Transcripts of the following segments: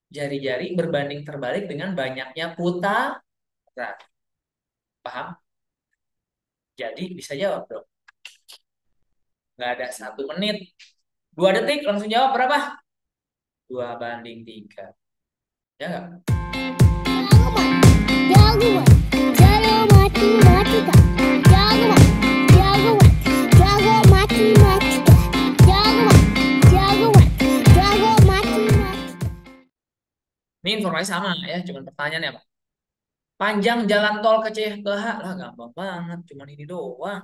jari-jari berbanding terbalik dengan banyaknya putaran. Paham? Jadi bisa jawab dong. Nggak ada 1 menit. 2 detik langsung jawab berapa? 2 banding 3. Ya nggak? Jagoan, jago matematika. Jagoan, jagoan, jago matematika. Jagoan, jagoan, jago matematika. Ini informasi sama ya, cuman pertanyaannya apa? Panjang jalan tol ke C ke H lah, gampang banget, cuman ini doang.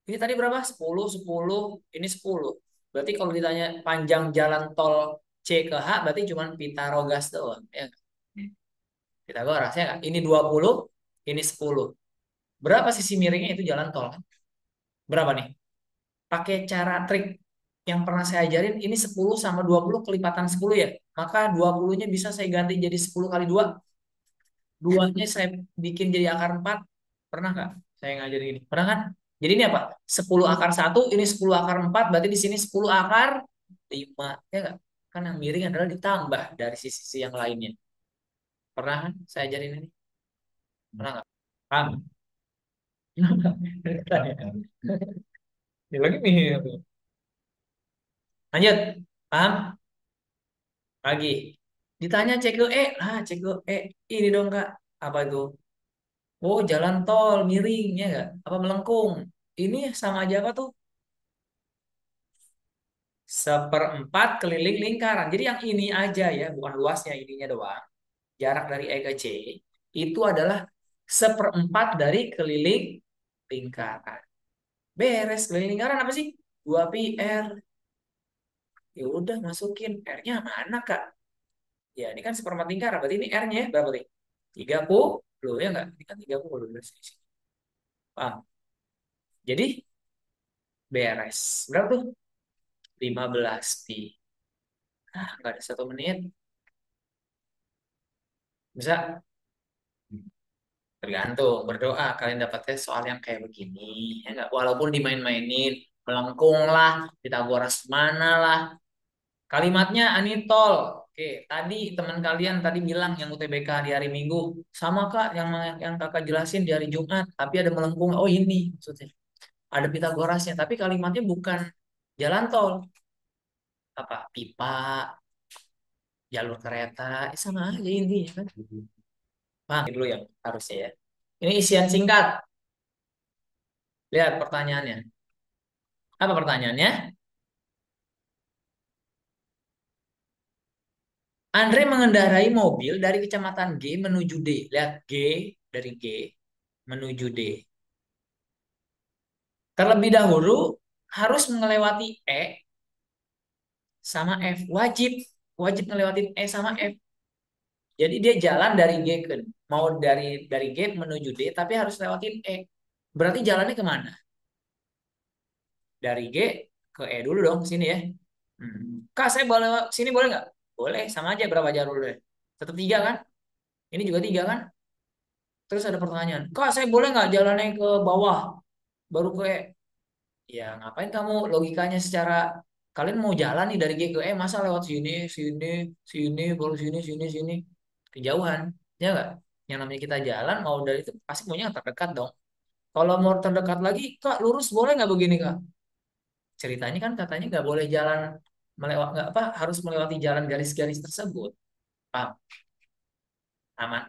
Ini tadi berapa? 10, 10, ini 10. Berarti kalau ditanya panjang jalan tol C ke H, berarti cuman Pitagoras doang. Ya nggak? Pitagoras, ya nggak? Ini 20, ini 10. Berapa sisi miringnya itu jalan tol? Berapa nih? Pakai cara trik yang pernah saya ajarin, ini 10 sama 20 kelipatan 10 ya. Maka 20-nya bisa saya ganti jadi 10 kali 2. 2-nya saya bikin jadi akar 4. Pernah nggak saya ngajarin ini? Pernah kan? Jadi ini apa? 10 akar 1, ini 10 akar 4, berarti di sini 10 akar 5. Ya nggak? Kan yang miring adalah ditambah dari sisi-sisi yang lainnya. Pernah kan saya ajarin ini? Pernah nggak? Paham? Ya lagi nih. Lanjut. Paham? Lagi. Ditanya cek ke E. Cek ke E. Ini dong, Kak. Apa itu? Oh, jalan tol miring, ya nggak? Apa melengkung? Ini sama aja apa tuh? 1/4 keliling lingkaran. Jadi yang ini aja ya, bukan luasnya, ininya doang. Jarak dari E ke C itu adalah 1/4 dari keliling lingkaran. Beres, keliling lingkaran apa sih? 2 pi R. Ya udah masukin R-nya mana, Kak? Ya, ini kan 1/4 lingkaran, berarti ini R-nya berapa nih? 30, ya enggak? Ini kan 30. Paham? Jadi beres. Berapa tuh? 15 pi. Nggak ada 1 menit. Bisa? Tergantung. Berdoa kalian dapatnya soal yang kayak begini. Ya nggak? Walaupun dimain-mainin. Melengkung lah. Pitagoras mana lah. Kalimatnya Anitol. Oke, tadi teman kalian tadi bilang yang UTBK di hari Minggu. Sama Kak yang kakak jelasin di hari Jumat. Tapi ada melengkung. Oh ini maksudnya. Ada Pitagorasnya. Tapi kalimatnya bukan jalan tol. Apa? Pipa, jalur kereta. Sama aja intinya kan. Paham dulu yang harusnya ya. Ini isian singkat. Lihat pertanyaannya. Apa pertanyaannya? Andre mengendarai mobil dari kecamatan G menuju D. Lihat G dari G menuju D. Terlebih dahulu harus melewati E sama F. Wajib, wajib ngelewatin E sama F. Jadi dia jalan dari G ke mau dari G menuju D, tapi harus lewatin E. Berarti jalannya kemana? Dari G ke E dulu dong, sini ya. Kak, saya boleh lewat sini boleh nggak? Boleh, sama aja berapa jalurnya? Tetap 3 kan? Ini juga 3 kan? Terus ada pertanyaan, Kak, saya boleh nggak jalannya ke bawah? Baru ke E? Ya, ngapain kamu logikanya secara kalian mau jalan nih dari G ke E, masa lewat sini, sini, sini, baru sini, sini, sini. Kejauhan, ya nggak? Yang namanya kita jalan, mau dari itu pasti maunya yang terdekat dong. Kalau mau terdekat lagi, Kak, lurus boleh nggak begini, Kak? Ceritanya kan katanya nggak boleh jalan melewat nggak apa harus melewati jalan garis-garis tersebut. Paham? Aman.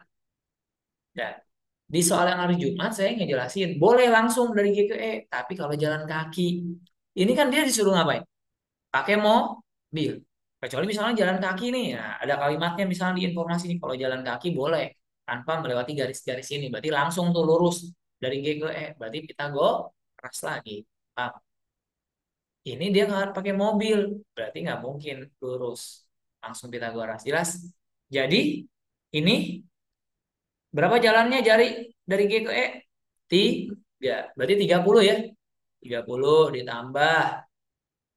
Dan di soal yang hari Jumat saya ngejelasin boleh langsung dari G ke E, tapi kalau jalan kaki ini kan dia disuruh ngapain? Pakai mobil. Kecuali misalnya jalan kaki nih, nah, ada kalimatnya misalnya di informasi nih kalau jalan kaki boleh tanpa melewati garis-garis ini. Berarti langsung tuh lurus dari G ke E. Berarti kita go keras lagi. Paham? Ini dia nggak pakai mobil, berarti nggak mungkin lurus langsung Pitagoras. Jelas? Jadi ini berapa jalannya dari G ke E? 3. Berarti 30 ya. 30 ditambah.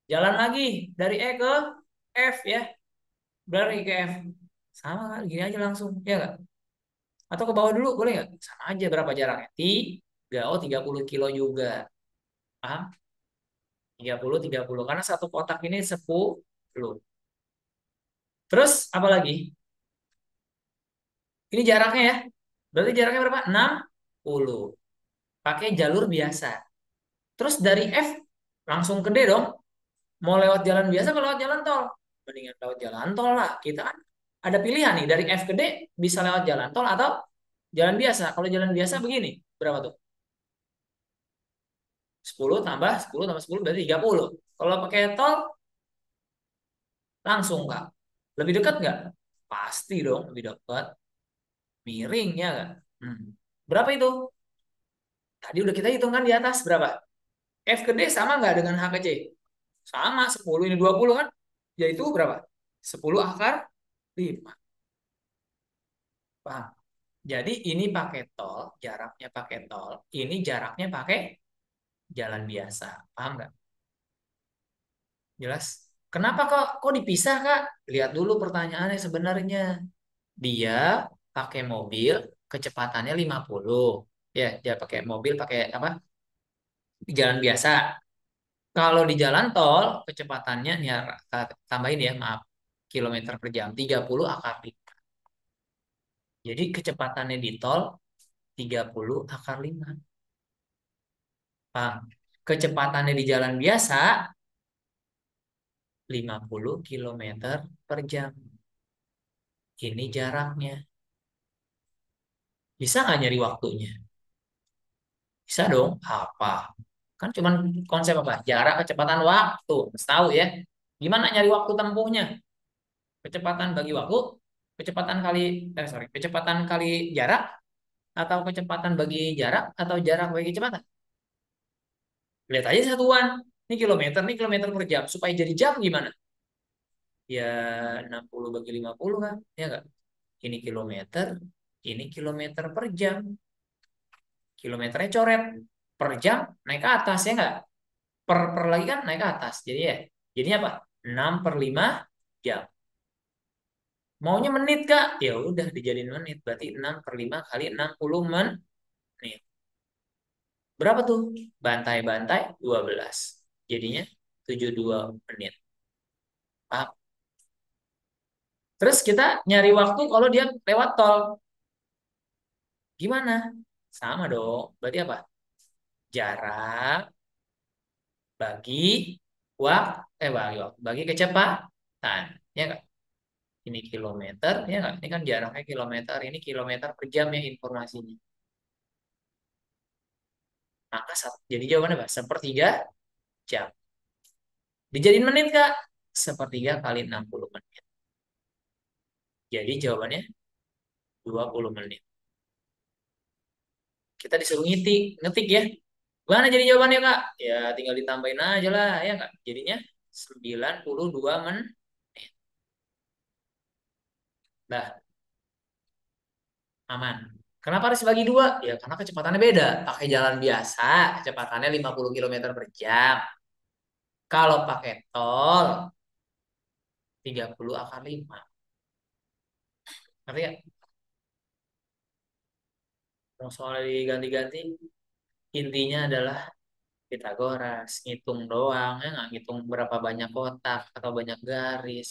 Jalan lagi dari E ke F ya. Berarti ke F. Sama kan? Gini aja langsung. Ya nggak? Atau ke bawah dulu boleh nggak? Sama aja berapa jaraknya? 3. Oh 30 kilo juga. Paham? 30 30. Karena satu kotak ini 10. Terus apa lagi? Ini jaraknya ya. Berarti jaraknya berapa? 60. Pakai jalur biasa. Terus dari F langsung ke D dong. Mau lewat jalan biasa atau lewat jalan tol? Mendingan lewat jalan tol lah. Kita kan ada pilihan nih. Dari F ke D bisa lewat jalan tol atau jalan biasa. Kalau jalan biasa begini. Berapa tuh? 10 tambah 10 tambah 10 berarti 30. Kalau pakai tol langsung Kak. Lebih dekat nggak? Pasti dong lebih dekat. Miring ya nggak? Hmm. Berapa itu? Tadi udah kita hitung kan di atas berapa? F ke D sama nggak dengan H ke C? Sama 10 ini 20 kan? Yaitu berapa? 10 akar 5. Paham? Jadi ini pakai tol, jaraknya pakai tol. Ini jaraknya pakai jalan biasa. Paham nggak? Jelas? Kenapa kok dipisah Kak? Lihat dulu pertanyaannya sebenarnya. Dia pakai mobil, kecepatannya 50. Ya, dia pakai mobil pakai apa? Jalan biasa. Kalau di jalan tol, kecepatannya nih ya, tambahin ya, maaf. Kilometer per jam 30 akar 5. Jadi kecepatannya di tol 30 akar 5. Paham? Kecepatannya di jalan biasa 50 kilometer per jam. Ini jaraknya. Bisa nggak nyari waktunya? Bisa dong. Apa? Kan cuman konsep apa? Jarak, kecepatan, waktu. Mesti tahu ya. Gimana nyari waktu tempuhnya? Kecepatan bagi waktu, kecepatan kali, kecepatan kali jarak, atau kecepatan bagi jarak, atau jarak bagi kecepatan. Lihat aja satuan. Ini kilometer per jam. Supaya jadi jam gimana? Ya 60 bagi 50 kan? Ya nggak? Ini kilometer per jam. Kilometernya coret. Per jam naik ke atas ya nggak? Per lagi kan naik ke atas. Jadi ya, jadinya apa? 6/5 jam. Maunya menit Kak? Ya udah dijadiin menit. Berarti 6/5 kali 60 menit. Berapa tuh? Bantai-bantai 12. Jadinya 72 menit. Paham? Terus kita nyari waktu kalau dia lewat tol. Gimana? Sama dong. Berarti apa? Jarak bagi bagi kecepatan. Ya nggak? Ini kilometer, ya nggak? Ini kan jaraknya kilometer, ini kilometer per jam ya informasinya. Maka jadi jawabannya apa? Sepertiga jam. Dijadiin menit, Kak? Sepertiga kali 60 menit. Jadi jawabannya 20 menit. Kita disuruh ngetik ya. Gimana jadi jawabannya, Kak? Ya tinggal ditambahin aja lah, ya Kak? Jadinya 92 menit. Nah, aman. Kenapa harus bagi dua? Ya karena kecepatannya beda. Pakai jalan biasa, kecepatannya 50 kilometer per jam. Kalau pakai tol, 30 akar 5. Ngerti ya? Kalau soalnya diganti-ganti, intinya adalah Pitagoras. Ngitung doang, ya nggak ngitung berapa banyak kotak atau banyak garis.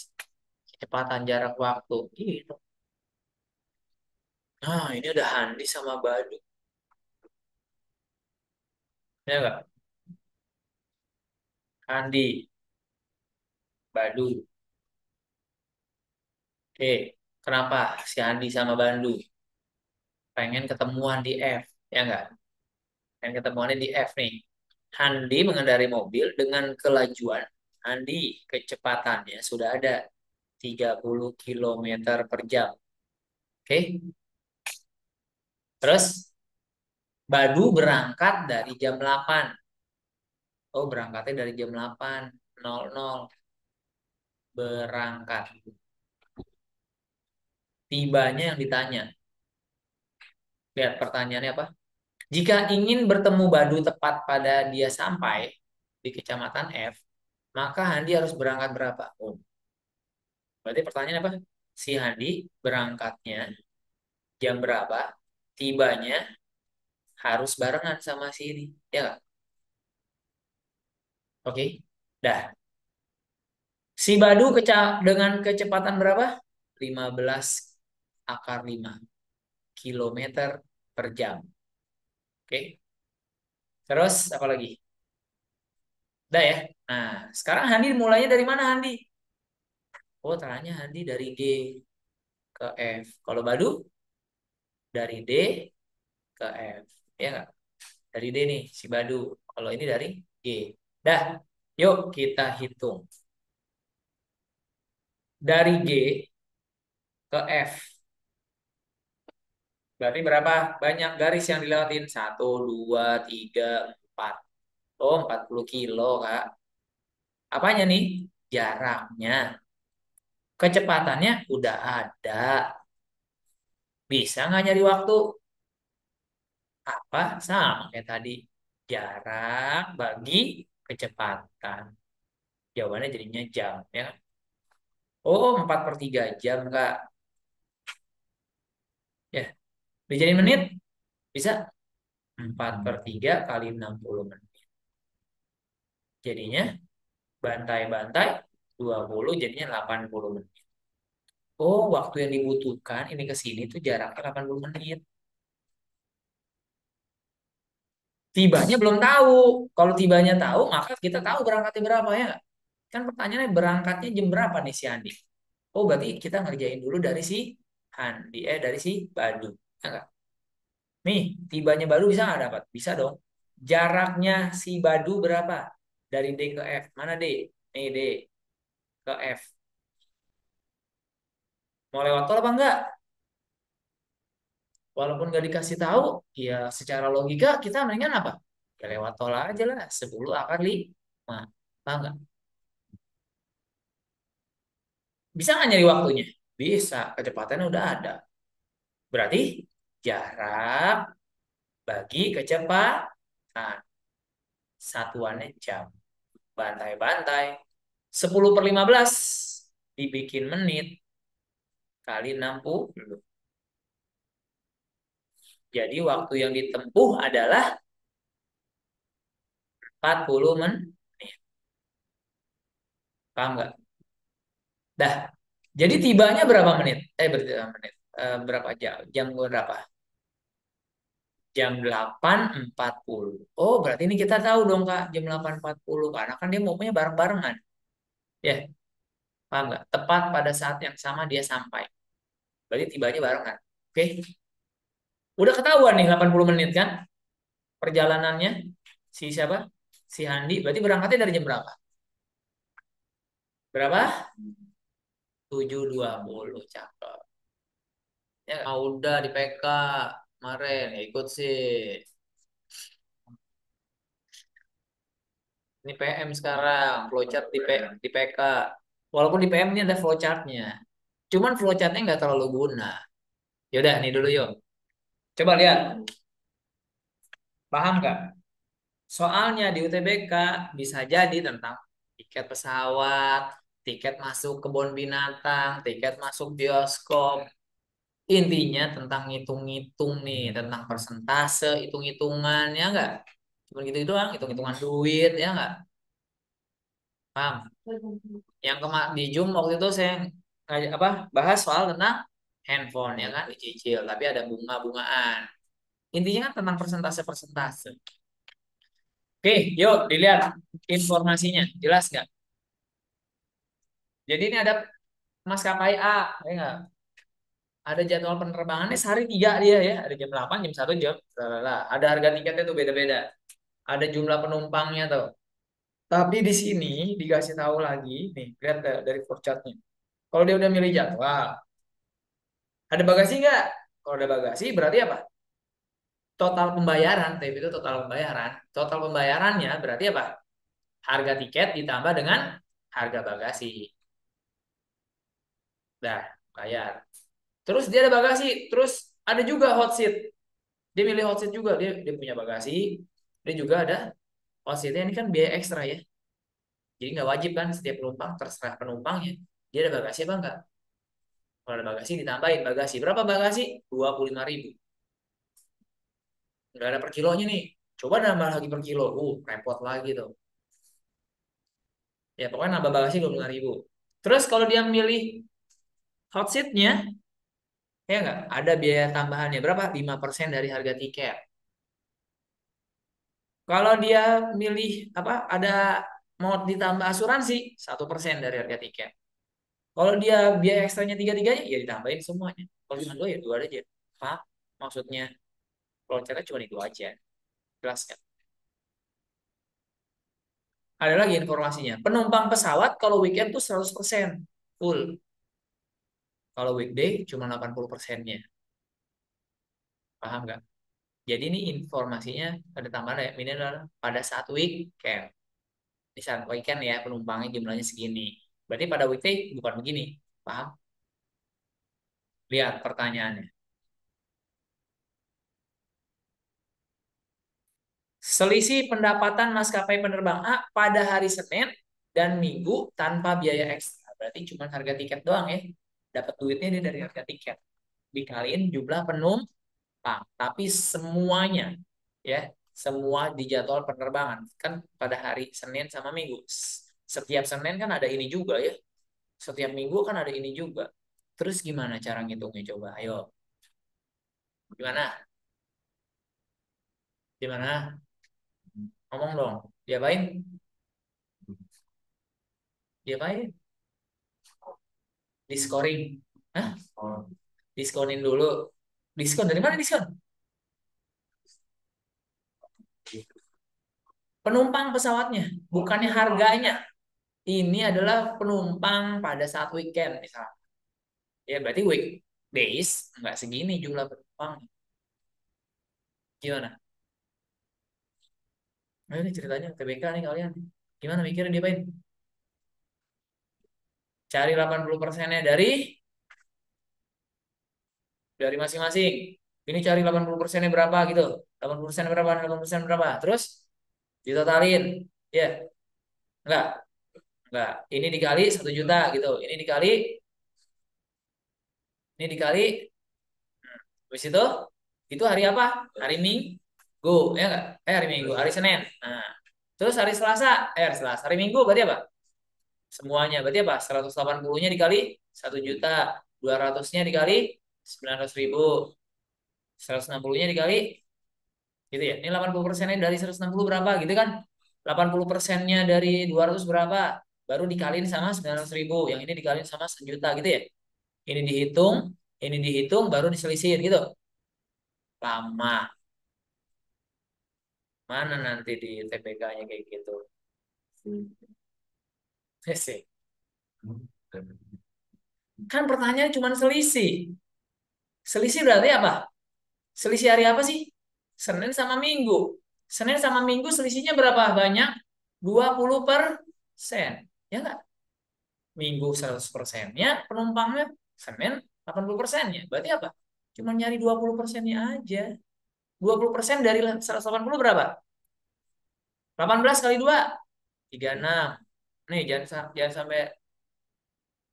Kecepatan jarak waktu. Gitu. Nah, ini udah Handi sama Badu. Ya nggak? Handi, Badu. Oke, kenapa si Handi sama Bandu pengen ketemuan di F? Ya nggak? Pengen ketemuannya di F nih. Handi mengendari mobil dengan kelajuan. Handi kecepatannya sudah ada 30 kilometer per jam. Oke, terus Badu berangkat dari jam 8. Oh, berangkatnya dari jam 8.00. Berangkat. Tibanya yang ditanya. Lihat pertanyaannya apa? Jika ingin bertemu Badu tepat pada dia sampai di kecamatan F, maka Handi harus berangkat berapa? Oh, berarti pertanyaannya apa? Si Handi berangkatnya jam berapa? Tibanya harus barengan sama si ini. Ya nggak? Oke. Dah. Si Badu dengan kecepatan berapa? 15/5 kilometer per jam. Oke. Terus apa lagi? Udah ya. Nah, sekarang Handi mulainya dari mana Handi? Oh, terangnya Handi dari G ke F. Kalau Badu dari D ke F. Ya nggak? Dari D nih, si Badu. Kalau ini dari G. Dah, yuk kita hitung. Dari G ke F. Berarti berapa banyak garis yang dilewatin? 1, 2, 3, 4. Oh, 40 kilo, Kak. Apanya nih? Jaraknya. Kecepatannya udah ada. Bisa nggak nyari waktu? Apa? Sama kayak tadi. Jarak bagi kecepatan. Jawabannya jadinya jam, ya kan? Oh, 4/3 jam, Kak. Ya, dijadiin menit? Bisa? 4/3 kali 60 menit. Jadinya bantai-bantai 20 jadinya 80 menit. Oh, waktu yang dibutuhkan ini ke sini tuh jaraknya 80 menit. Tibanya belum tahu. Kalau tibanya tahu, maka kita tahu berangkatnya berapa ya nggak? Kan pertanyaannya berangkatnya jam berapa nih si Andi? Oh, berarti kita ngerjain dulu dari si Andi, dari si Badu. Ya nggak? Nih, tibanya Badu bisa nggak dapat? Bisa dong. Jaraknya si Badu berapa? Dari D ke F. Mana D? Nih D ke F. Mau lewat tol apa enggak? Walaupun nggak dikasih tahu, ya secara logika kita mendingan apa? Ya lewat tol aja lah, 10/5. Paham nggak? Bisa nggak nyari waktunya? Bisa, kecepatannya udah ada. Berarti jarak bagi kecepatan. Satuannya jam. Bantai-bantai. 10/15 dibikin menit kali 60. Jadi waktu yang ditempuh adalah 40 menit. Paham nggak? Dah. Jadi tibanya berapa menit? Berapa menit? Berapa jam? Jam berapa? Jam 8.40. Oh, berarti ini kita tahu dong, Kak, jam 8.40. Karena kan dia maunya bareng-barengan. Ya, paham nggak? Tepat pada saat yang sama dia sampai. Berarti tibanya barengan. Oke. Udah ketahuan nih 80 menit kan? Perjalanannya. Si siapa? Si Handi. Berarti berangkatnya dari jam berapa? Berapa? 7.20. Cakep. Ya, udah di PK kemarin. Ya, ikut sih. Ini PM sekarang, flowchart di PK. Walaupun di PM ini ada flowchartnya. Cuman flowchartnya nggak terlalu guna. Yaudah, nih dulu yuk. Coba lihat, paham nggak? Soalnya di UTBK bisa jadi tentang tiket pesawat, tiket masuk kebun binatang, tiket masuk bioskop. Intinya tentang ngitung-ngitung nih, tentang persentase, hitung-hitungan, ya nggak? Cuma gitu doang, hitung-hitungan duit, ya nggak? Paham? Yang di Zoom waktu itu saya bahas soal tentang handphone ya kan dicicil tapi ada bunga-bungaan. Intinya kan tentang persentase-persentase. Oke, yuk dilihat informasinya. Jelas nggak? Jadi ini ada maskapai A, ya nggak? Ada jadwal penerbangannya sehari 3 dia ya. Ada jam 8, jam 1, jam lalala. Ada harga tiketnya tuh beda-beda. Ada jumlah penumpangnya tuh. Tapi di sini dikasih tahu lagi, nih lihat dari flowchartnya. Kalau dia udah milih jadwal, ada bagasi nggak? Kalau ada bagasi berarti apa? Total pembayaran, TP itu total pembayaran. Total pembayarannya berarti apa? Harga tiket ditambah dengan harga bagasi. Dah, bayar. Terus dia ada bagasi, terus ada juga hot seat. Dia milih hot seat juga, dia punya bagasi. Dia juga ada hot seatnya, ini kan biaya ekstra ya. Jadi nggak wajib kan setiap penumpang, terserah penumpangnya. Dia ada bagasi apa enggak? Kalau ada bagasi ditambahin bagasi. Berapa bagasi? 25.000. Nggak ada per kilonya nih. Coba nambah lagi per kilo. Repot lagi tuh. Ya pokoknya nambah bagasi 25.000. Terus kalau dia milih hot seat-nya, ya nggak? Ada biaya tambahannya berapa? 5% dari harga tiket. Kalau dia milih apa? Ada mau ditambah asuransi, 1% dari harga tiket. Kalau dia biaya ekstranya tiga-tiganya, ya ditambahin semuanya. Kalau cuma dua ya dua aja. Pak, maksudnya kalau cara cuma itu aja. Jelas kan? Ada lagi informasinya. Penumpang pesawat kalau weekend tuh 100% full. Kalau weekday cuma 80%-nya. Paham nggak? Jadi ini informasinya ada tambahan ya. Ini adalah pada saat weekend. Di saat weekend ya penumpangnya jumlahnya segini. Berarti pada weekday bukan begini. Paham? Lihat pertanyaannya. Selisih pendapatan maskapai penerbang A pada hari Senin dan Minggu tanpa biaya ekstra. Berarti cuma harga tiket doang ya. Dapat duitnya dia dari harga tiket. Dikaliin jumlah penumpang. Tapi semuanya ya, semua di jadwal penerbangan kan pada hari Senin sama Minggu. Setiap Senin kan ada ini juga ya. Setiap Minggu kan ada ini juga. Terus gimana cara ngitungnya coba? Ayo. Gimana? Gimana? Ngomong dong. Diapain? Diapain? Diskoring. Hah? Diskonin dulu. Diskon dari mana diskon? Penumpang pesawatnya, bukannya harganya. Ini adalah penumpang pada saat weekend misalnya. Ya berarti weekdays nggak segini jumlah penumpang. Gimana? Nah, ini ceritanya TBK nih kalian. Gimana mikirnya diapain? Cari 80%-nya dari masing-masing. Ini cari 80%-nya berapa gitu. 80% berapa, 80% berapa. Terus ditotalin. Ya, enggak. Enggak. Ini dikali 1 juta gitu. Ini dikali. Habis itu hari apa? Hari Minggu, ya enggak? Hari Minggu, hari Senin. Nah, terus hari Selasa, hari Minggu berarti apa? Semuanya berarti apa? 180-nya dikali 1 juta, 200-nya dikali 900.000, 160-nya dikali gitu ya. Ini 80%-nya dari 160 berapa gitu kan? 80%-nya dari 200 berapa? Baru dikaliin sama 900.000. Yang ini dikaliin sama 1 juta gitu ya. Ini dihitung, ini dihitung, baru diselisihin gitu. Lama. Mana nanti di TPK-nya kayak gitu. Sih. Kan pertanyaan cuma selisih. Selisih berarti apa? Selisih hari apa sih? Senin sama Minggu. Senin sama Minggu selisihnya berapa banyak? 20%. Ya nggak? Minggu 100%-nya, penumpangnya Senin 80%-nya. Berarti apa? Cuma nyari 20%-nya aja. 20% dari 180 berapa? 18 kali 2, 36. Nih, jangan sampai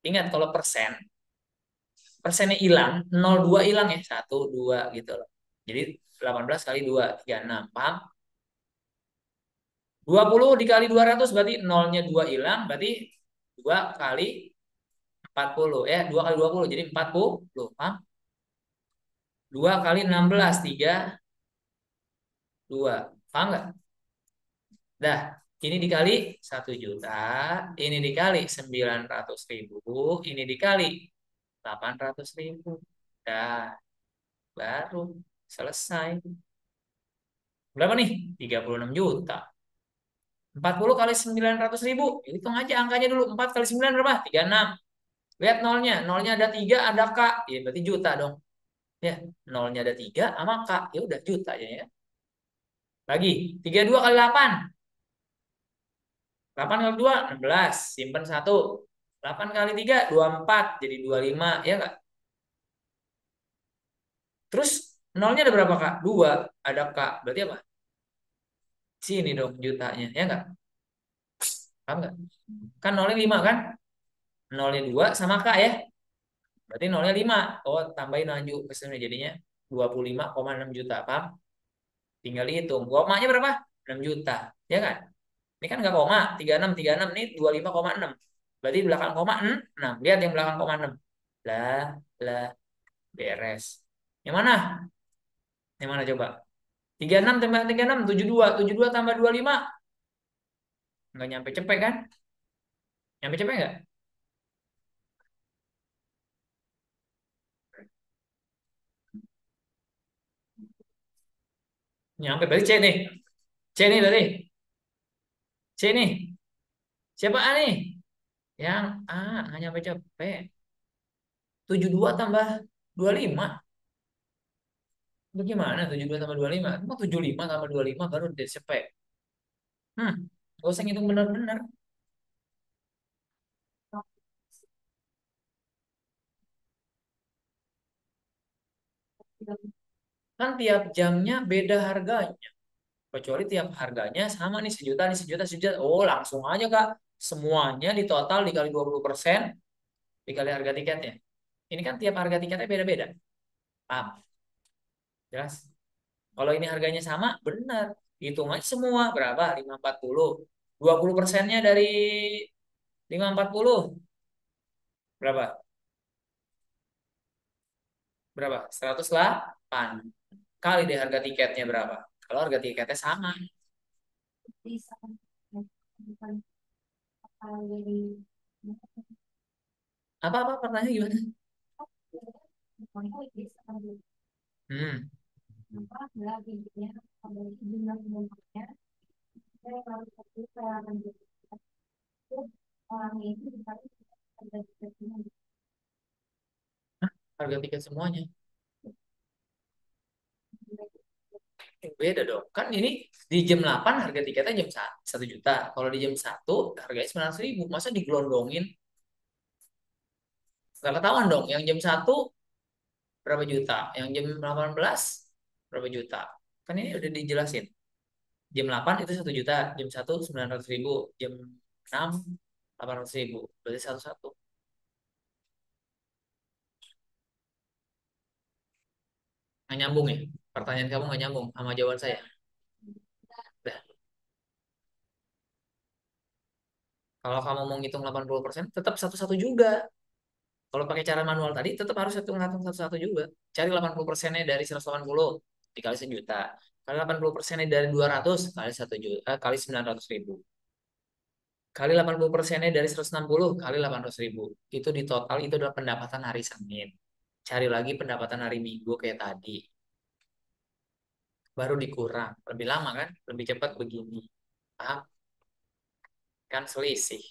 ingat kalau persennya hilang, 0,2 hilang ya, 1, 2 gitu loh. Jadi 18 kali 2, 36. Paham? 20 dikali 200 berarti nolnya 2 hilang, berarti 2 kali 40 ya, 2 kali 20 jadi 40. Paham? 2 kali 16, 3, 2. Paham nggak? Dah, ini dikali 1 juta, ini dikali 900.000, ini dikali 800.000. Dah, baru selesai. Berapa nih? 36 juta. 40 kali 900.000. Hitung aja angkanya dulu. 4 kali 9 berapa? 36. Lihat nolnya. Nolnya ada 3, ada K. Ya berarti juta dong. Ya, nolnya ada 3 sama K. Ya udah juta aja ya. Lagi. 32 kali 8. 8 kali 2, 16. Simpen 1. 8 kali 3, 24. Jadi 25. Ya enggak? Terus nolnya ada berapa Kak? 2. Ada K. Berarti apa? Sini dong jutanya. Ya enggak? Paham enggak? Kan nolnya 5 kan? Nolnya 2 sama K ya. Berarti nolnya 5. Oh, tambahin maju ke sini jadinya 25,6 juta. Paham? Tinggal dihitung. Komanya berapa? 6 juta. Ya kan? Ini kan nggak koma. 36, 36. Ini 25,6. Berarti belakang koma 6. Lihat yang belakang koma 6. Lah, lah, beres. Yang mana? Yang mana coba? 36 tambah 36, 72. 72 tambah 25. Nggak nyampe cepet kan? Nyampe cepet nggak? Nyampe, berarti C nih. C nih berarti. C nih. Siapa A nih? Yang A, nggak nyampe cepet. 72 tambah 25. Bagaimana 72 tambah 25? Emang 75 tambah 25 baru cepet. Hmm, gak usah ngitung bener-bener. Kan tiap jamnya beda harganya. Kecuali tiap harganya sama nih, sejuta nih, sejuta, sejuta. Oh, langsung aja Kak. Semuanya di total dikali 20% dikali harga tiketnya. Ini kan tiap harga tiketnya beda-beda. Paham? Jelas? Kalau ini harganya sama, benar. Hitung aja semua. Berapa? 540. 20%-nya dari 540. Berapa? Berapa? 108. Kali deh harga tiketnya berapa? Kalau harga tiketnya sama. Apa-apa pertanyaan gimana? Hmm. Harga tiket semuanya. Beda dong. Kan ini di jam 8 harga tiketnya jam 1 juta. Kalau di jam 1 harganya 900.000. Masa digelondongin? Gak ketahuan dong. Yang jam 1 berapa juta? Yang jam 18 berapa juta? Kan ini udah dijelasin. Jam 8 itu 1 juta. Jam 1 900.000. Jam 6 800.000. Berarti satu-satu. Nggak nyambung ya? Pertanyaan kamu nggak nyambung sama jawaban saya. Dah. Kalau kamu mau ngitung 80%, tetap satu-satu juga. Kalau pakai cara manual tadi, tetap harus hitung satu-satu juga. Cari 80%-nya dari 180 dikali sejuta. Kali 80%-nya dari 200 kali 1 juta, kali 900.000. Kali 80%-nya dari 160 kali 800.000. Itu di total itu adalah pendapatan hari Senin. Cari lagi pendapatan hari Minggu kayak tadi. Baru dikurang. Lebih lama kan? Lebih cepat begini. Paham? Kan selisih.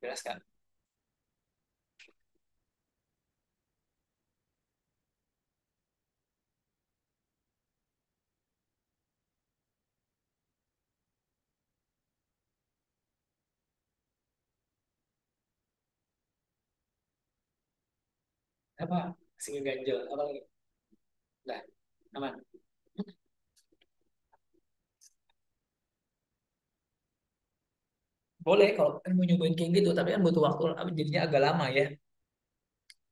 Jelas kan? Apa? Masih ngeganjel. Apa lagi? Udah. Aman. Boleh kalau kan mau nyobain kayak gitu, tapi kan butuh waktu, jadinya agak lama ya.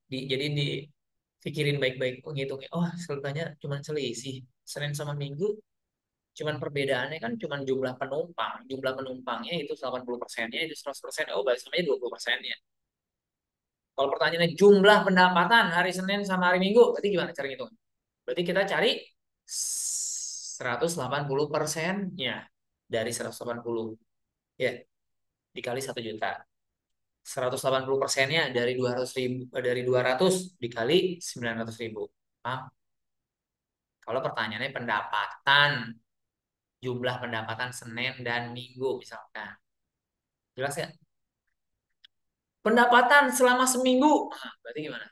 Jadi dipikirin baik-baik penghitungnya. Oh, seletanya cuma selisih. Senin sama Minggu, cuman perbedaannya kan cuman jumlah penumpang. Jumlah penumpangnya itu 80%-nya, itu 100%. Oh, balik sama aja 20%-nya. Kalau pertanyaannya jumlah pendapatan hari Senin sama hari Minggu, berarti gimana cara ngitung? Berarti kita cari 180%-nya dari 180. Ya, dikali 1 juta. 180%-nya dari 200.000, dari 200 dikali 900.000. Paham? Kalau pertanyaannya pendapatan, jumlah pendapatan Senin dan Minggu misalkan. Jelas ya? Pendapatan selama seminggu. Nah, berarti gimana?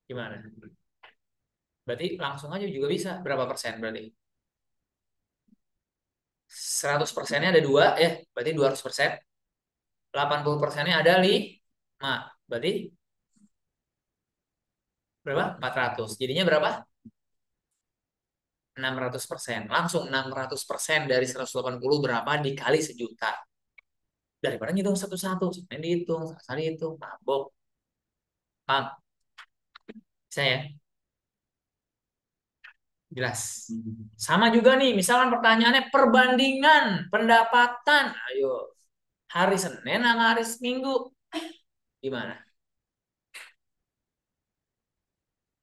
Gimana? Berarti langsung aja juga bisa. Berapa persen berarti? 100%-nya ada dua ya. Berarti 200%. 80%-nya ada 5. Berarti berapa? 400. Jadinya berapa? 600%. Langsung 600% dari 180 berapa dikali sejuta. Daripada ngitung satu-satu. Sebenarnya dihitung, sekali hitung, mabok. Paham? Saya. Jelas. Sama juga nih, misalkan pertanyaannya perbandingan pendapatan. Ayo, hari Senin sama hari Minggu. Gimana?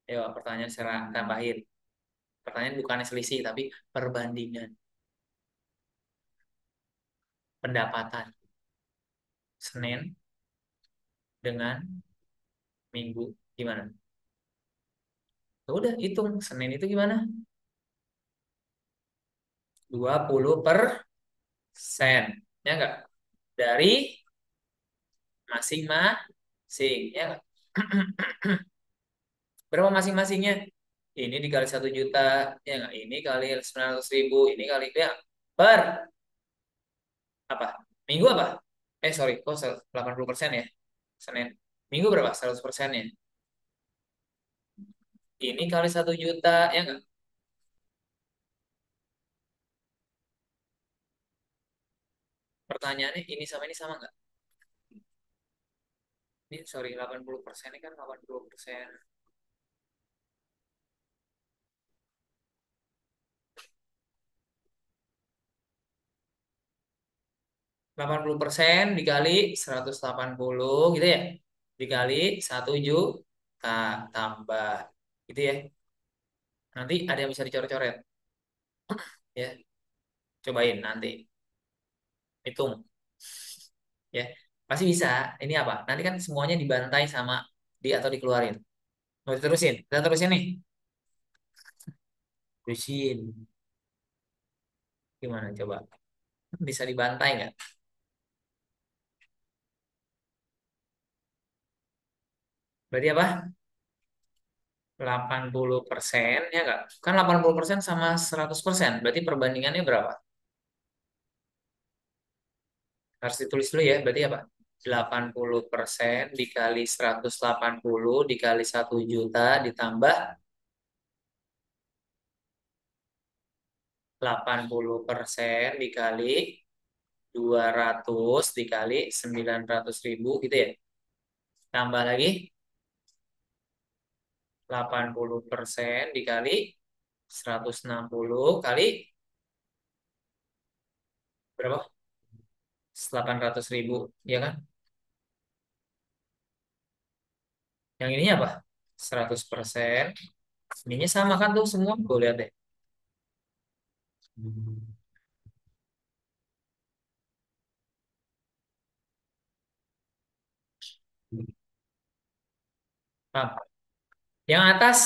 Ayo, pertanyaan secara tambahin. Pertanyaan bukannya selisih, tapi perbandingan pendapatan Senin dengan Minggu. Gimana? Ya udah, hitung. Senin itu gimana? 20%. Ya enggak? Dari masing-masing. Ya enggak? Berapa masing-masingnya? Ini dikali 1 juta. Ya enggak? Ini kali 900.000. Ini kali ya. Per apa? Minggu apa? Sorry. Kok 80% ya? Senin. Minggu berapa? 100% ya? Ini kali 1 juta. Ya enggak? Pertanyaannya ini sama enggak? Ini sorry, 80% ini kan 80%. 80% dikali 180 gitu ya. Dikali 1 juta tambah gitu ya. Nanti ada yang bisa dicoret-coret ya. Cobain nanti hitung ya. Pasti bisa. Ini apa? Nanti kan semuanya dibantai sama di atau dikeluarin. Mau diterusin? Kita terusin nih. Terusin. Gimana coba? Bisa dibantai nggak? Berarti apa? 80% ya nggak? Kan 80% sama 100%. Berarti perbandingannya berapa? Harus ditulis dulu ya. Berarti apa? 80% dikali 180 dikali 1 juta ditambah 80% dikali 200 dikali 900.000 gitu ya. Tambah lagi 80% dikali 160 kali berapa? 800.000 ya kan? Yang ininya apa? 100%. Ininya sama kan tuh semua. Gue lihat deh. Paham? Yang atas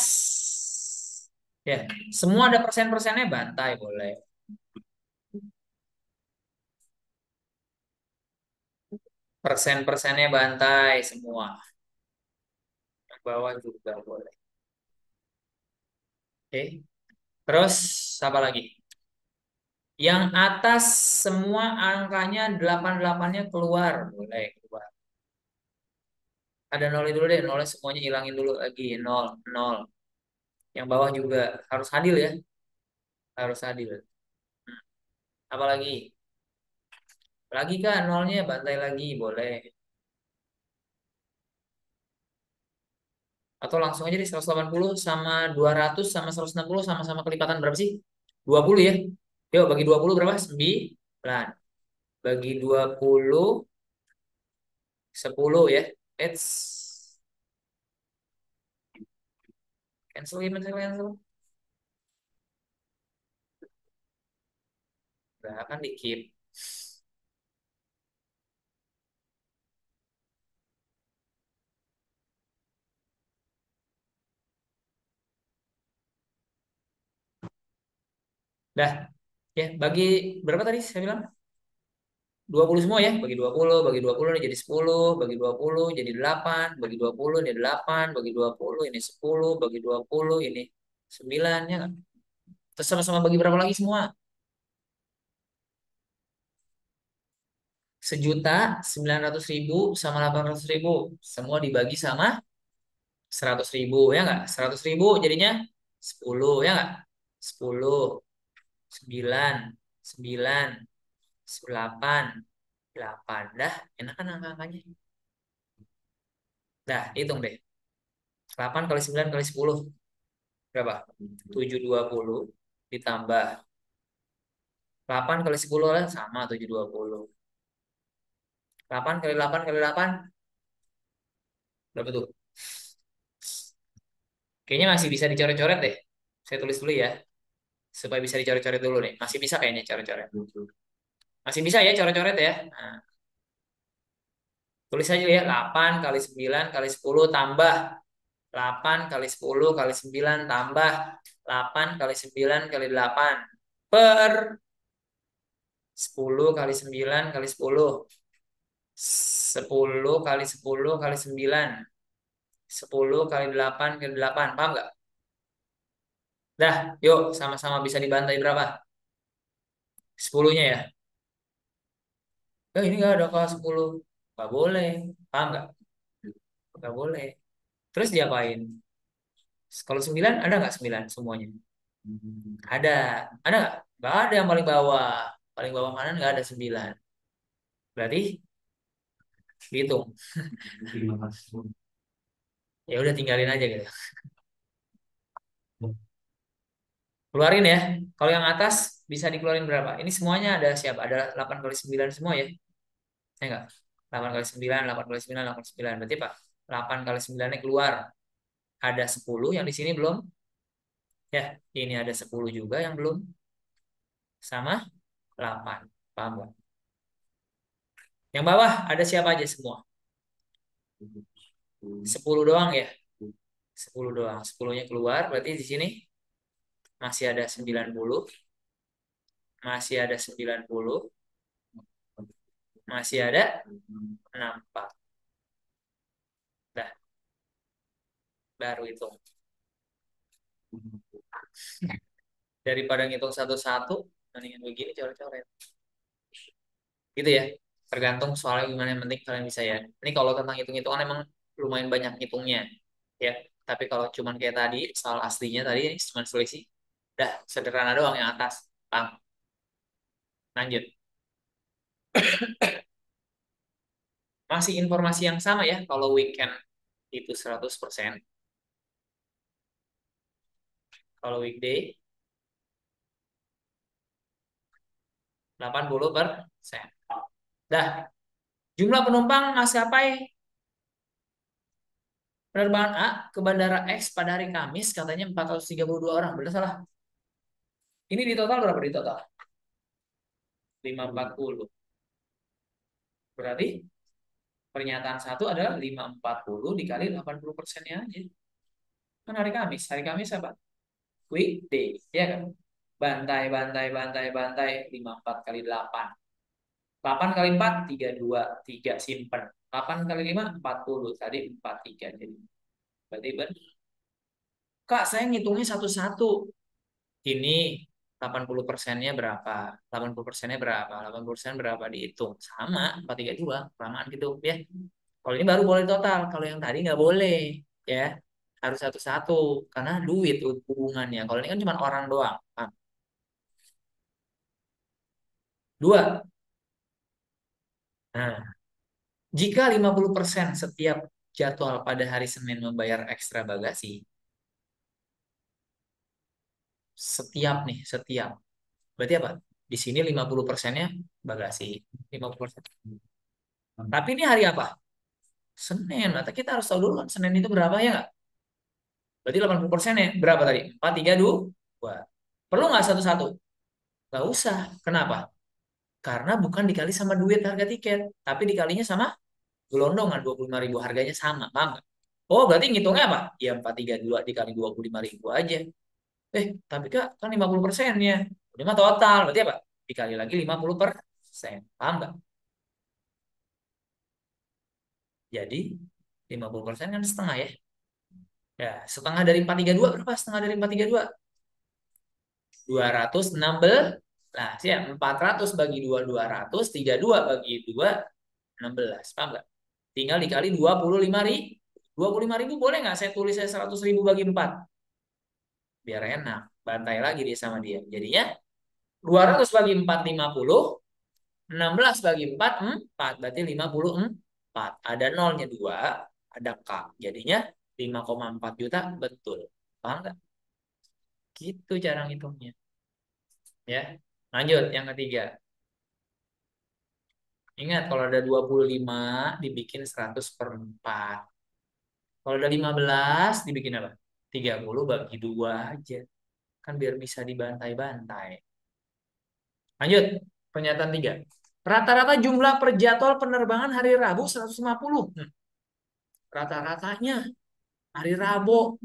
ya, semua ada persen-persennya bantai boleh. Persen-persennya bantai semua. Yang bawah juga boleh. Oke. Terus apa lagi? Yang atas semua angkanya 88-nya keluar, boleh keluar. Ada nol dulu deh, nolnya semuanya hilangin dulu lagi, nol, nol. Yang bawah juga harus adil ya, harus adil. Hmm. Apa lagi? Lagi kan nolnya bantai lagi, boleh. Atau langsung aja di 180 sama 200 sama 160 sama-sama kelipatan berapa sih? 20 ya. Yuk bagi 20 berapa? 9. Bagi 20 10 ya. It's cancel ya, cancel, cancel. Nah, kan di keep. Dah. Ya, bagi berapa tadi saya bilang? 20 semua ya. Bagi 20 ini jadi 10, bagi 20 jadi 8, bagi 20 ini 8, bagi 20 ini 10, bagi 20 ini 9 ya kan? Terus sama-sama bagi berapa lagi semua? 1.900.000 sama 800.000 semua dibagi sama 100.000 ya nggak? 100.000 jadinya 10 ya nggak? 10, 9, 9, 8, 8. Dah, enak kan angka-angkanya? Dah, hitung deh. 8 kali 9 kali 10. berapa? 720 ditambah 8 kali 10 lah sama 720. 8 kali 8 kali 8 berapa tuh? Kayaknya masih bisa dicoret-coret deh. Saya tulis dulu ya, supaya bisa dicoret-coret dulu nih. Masih bisa kayaknya coret-coret. Masih bisa ya coret-coret ya. Nah, tulis aja ya, 8 kali 9 kali 10 tambah 8 kali 10 kali 9 tambah 8 kali 9 kali 8 per 10 kali 9 kali 10. 10 kali 10 kali 9. 10 kali 8 kali 8. Paham nggak? Dah, yuk sama-sama bisa dibantai berapa? 10-nya ya. Ini nggak ada kelas 10. Nggak boleh. Paham nggak? Nggak boleh. Terus diapain? Kalau 9 ada nggak 9 semuanya? Ada. Ada nggak? Nggak ada yang paling bawah. Paling bawah kanan nggak ada 9. Berarti hitung. Ya udah tinggalin aja gitu. Keluarin ya. Kalau yang atas bisa dikeluarin berapa? Ini semuanya ada siapa? Ada 8 kali 9 semua ya? Ya enggak? 8 kali 9, 8 kali 9, 8 kali 9. Berarti apa? 8 kali 9-nya keluar. Ada 10 yang di sini belum. Ya, ini ada 10 juga yang belum. Sama 8. Paham nggak? Yang bawah ada siapa aja semua? 10 doang ya? 10 doang. 10-nya keluar. Berarti di sini masih ada 90. Masih ada 90. Masih ada 64. Dah, baru itu. Daripada ngitung satu-satu, mendingan begini coret-coret. Gitu ya. Tergantung soalnya gimana, yang penting kalian bisa ya. Ini kalau tentang hitung-hitungan emang lumayan banyak ngitungnya. Ya. Tapi kalau cuman kayak tadi, soal aslinya tadi cuma selisih. Dah, sederhana doang yang atas. Paham? Lanjut. Masih informasi yang sama ya. Kalau weekend itu 100%. Kalau weekday 80%. Dah, jumlah penumpang maskapai penerbangan A ke Bandara X pada hari Kamis katanya 432 orang. Benar salah? Ini di total berapa di total? 540. Berarti pernyataan satu adalah 540 dikali 80%-nya aja. Kan hari Kamis. Hari Kamis apa? Weekday. Ya kan? Bantai, bantai, bantai, bantai. 54 kali 8. 8 kali 4, 32. 3 simpen. 8 kali 5, 40. Tadi 43. Jadi berarti benar. Kak, saya ngitungnya satu-satu. Ini 80%-nya berapa? 80%-nya berapa? 80% berapa dihitung? Sama, 432. Kelamaan gitu ya. Kalau ini baru boleh total. Kalau yang tadi nggak boleh. Ya, harus satu-satu. Karena duit hubungannya. Kalau ini kan cuma orang doang. Paham? Dua. Nah, jika 50% setiap jadwal pada hari Senin membayar ekstra bagasi, setiap nih, setiap. Berarti apa? Di sini 50%-nya bagasi. 50%. Tapi ini hari apa? Senin. Atau kita harus tahu dulu kan Senin itu berapa ya nggak? Berarti 80% ya. Berapa tadi? 4, 3, 2. Perlu nggak satu-satu? Nggak usah. Kenapa? Karena bukan dikali sama duit harga tiket. Tapi dikalinya sama gelondongan 25.000. Harganya sama. Paham nggak? Oh, berarti ngitungnya apa? Ya 432 dikali 25.000 aja. Tapi Kak, kan 50%-nya. Ini mah total. Berarti apa? Dikali lagi 50%. Paham nggak? Jadi 50% kan setengah ya. Ya, setengah dari 432 berapa? Setengah dari 432. 216. Nah, siap. 400 bagi 2, 200. 32 bagi 2, 16. Paham nggak? Tinggal dikali 25.000. 25.000 boleh nggak saya tulis saya 100.000 bagi 4? Biar enak. Bantai lagi dia sama dia. Jadinya 200 bagi 4, 50. 16 bagi 4, 4. Berarti 54. Ada nolnya 2. Ada K. Jadinya 5,4 juta. Betul. Paham nggak? Gitu cara ngitungnya. Ya. Lanjut yang ketiga. Ingat kalau ada 25 dibikin 100 per 4. Kalau ada 15 dibikin apa? 30 bagi 2 aja. Kan biar bisa dibantai-bantai. Lanjut. Pernyataan 3. Rata-rata jumlah per jadwal penerbangan hari Rabu 150. Rata-ratanya hari Rabu.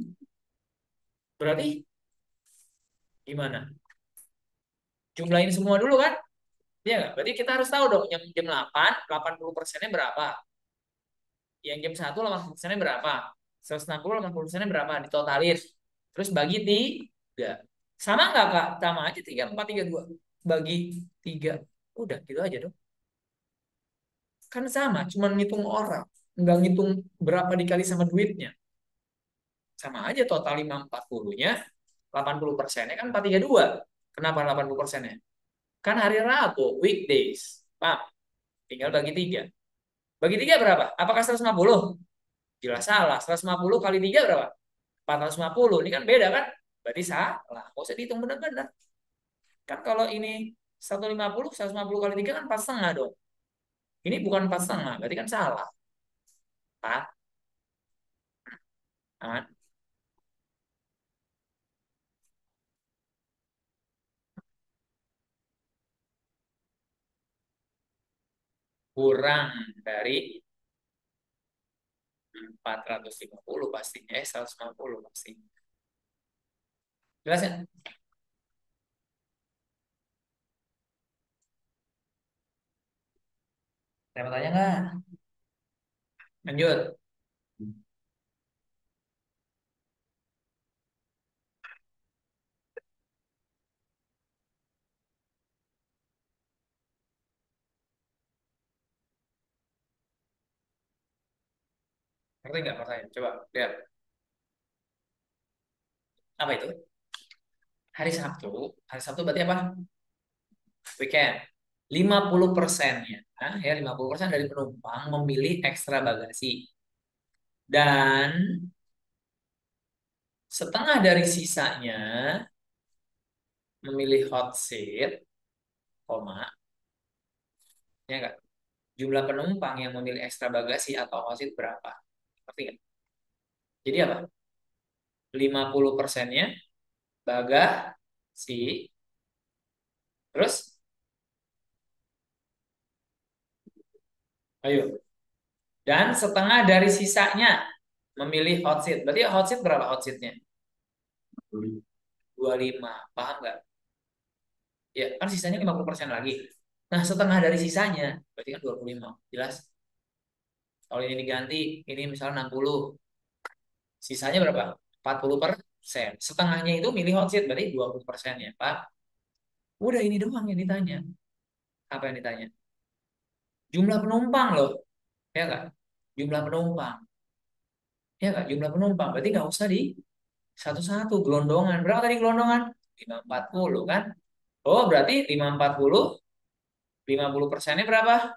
Berarti gimana? Jumlahin semua dulu kan? Iya nggak? Berarti kita harus tahu dong yang jam 8, 80%-nya berapa? Yang jam 1, 80%-nya berapa? 160, 80%-nya berapa? Ditotalin. Terus bagi 3. Sama nggak, Kak? Sama aja 3, 4, 3, 2. Bagi 3. Udah, gitu aja dong. Kan sama, cuma ngitung orang. Nggak ngitung berapa dikali sama duitnya. Sama aja total 5, 40-nya. 80%-nya kan 4, 3, 2. Kenapa 80%-nya? Kan hari Rabu, weekdays. Paham? Tinggal bagi 3. Bagi 3 berapa? Apakah 150? Jelas salah. 150 kali 3 berapa? 450. Ini kan beda kan? Berarti salah. Nggak usah dihitung benar-benar. Kan kalau ini 150, 150 kali 3 kan 4 setengah dong. Ini bukan 4 setengah. Berarti kan salah. Pak, aman. Kurang dari 450 pastinya. 150 pasti. Jelas ya? Saya mau tanya nggak? Lanjut. Ngerti nggak pertanyaan? Coba lihat. Apa itu? Hari Sabtu. Hari Sabtu berarti apa? Weekend. 50%-nya, ya 50% dari penumpang memilih ekstra bagasi. Dan setengah dari sisanya memilih hot seat, koma, ya enggak? Jumlah penumpang yang memilih ekstra bagasi atau hot seat berapa? Ngerti nggak? Jadi apa? 50%-nya bagasi, terus, ayo. Dan setengah dari sisanya memilih hot seat. Berarti hot seat berapa hot seatnya? 25. Paham nggak? Ya, kan sisanya 50% lagi. Nah, setengah dari sisanya, berarti kan 25. Jelas? Kalau ini diganti, ini misalnya 60. Sisanya berapa? 40%. Setengahnya itu milih hot seat, berarti 20% ya, Pak. Udah ini doang yang ditanya. Apa yang ditanya? Jumlah penumpang loh. Ya nggak? Jumlah penumpang. Ya nggak? Jumlah penumpang. Berarti nggak usah di satu-satu. Gelondongan. Berapa tadi gelondongan? 540 kan? Oh, berarti 540, 50%-nya berapa?